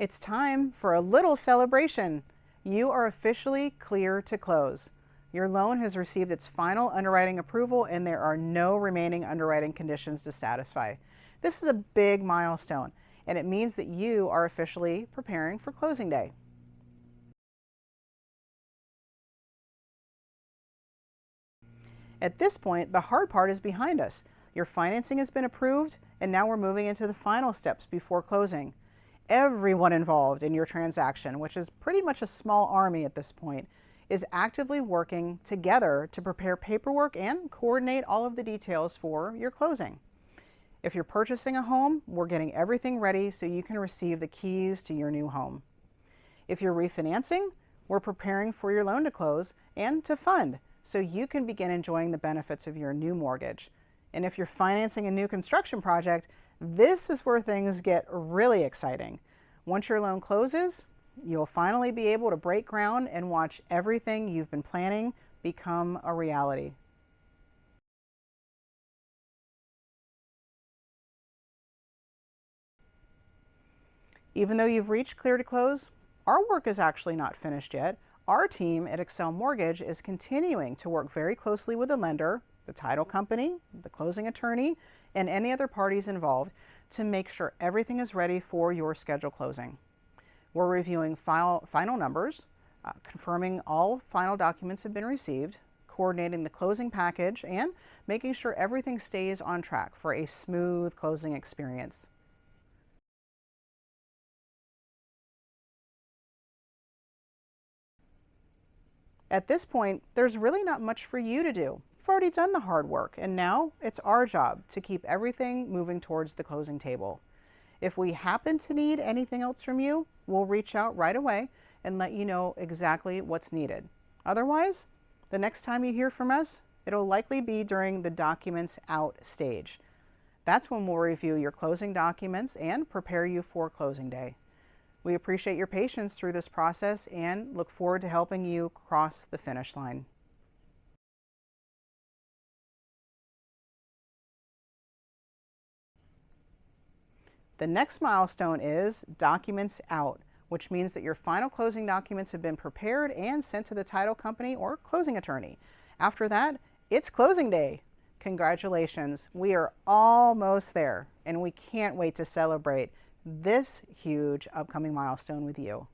It's time for a little celebration. You are officially clear to close. Your loan has received its final underwriting approval and there are no remaining underwriting conditions to satisfy. This is a big milestone and it means that you are officially preparing for closing day. At this point, the hard part is behind us. Your financing has been approved and now we're moving into the final steps before closing. Everyone involved in your transaction, which is pretty much a small army at this point, is actively working together to prepare paperwork and coordinate all of the details for your closing. If you're purchasing a home, we're getting everything ready so you can receive the keys to your new home. If you're refinancing, we're preparing for your loan to close and to fund so you can begin enjoying the benefits of your new mortgage. And if you're financing a new construction project, this is where things get really exciting. Once your loan closes, you'll finally be able to break ground and watch everything you've been planning become a reality. Even though you've reached clear to close, our work is actually not finished yet. Our team at Excel Mortgage is continuing to work very closely with the lender, the title company, the closing attorney, and any other parties involved to make sure everything is ready for your scheduled closing. We're reviewing final numbers, confirming all final documents have been received, coordinating the closing package, and making sure everything stays on track for a smooth closing experience. At this point, there's really not much for you to do. You've already done the hard work, and now it's our job to keep everything moving towards the closing table. If we happen to need anything else from you, we'll reach out right away and let you know exactly what's needed. Otherwise, the next time you hear from us, it'll likely be during the documents out stage. That's when we'll review your closing documents and prepare you for closing day. We appreciate your patience through this process and look forward to helping you cross the finish line. The next milestone is documents out, which means that your final closing documents have been prepared and sent to the title company or closing attorney. After that, it's closing day. Congratulations, we are almost there and we can't wait to celebrate this huge upcoming milestone with you.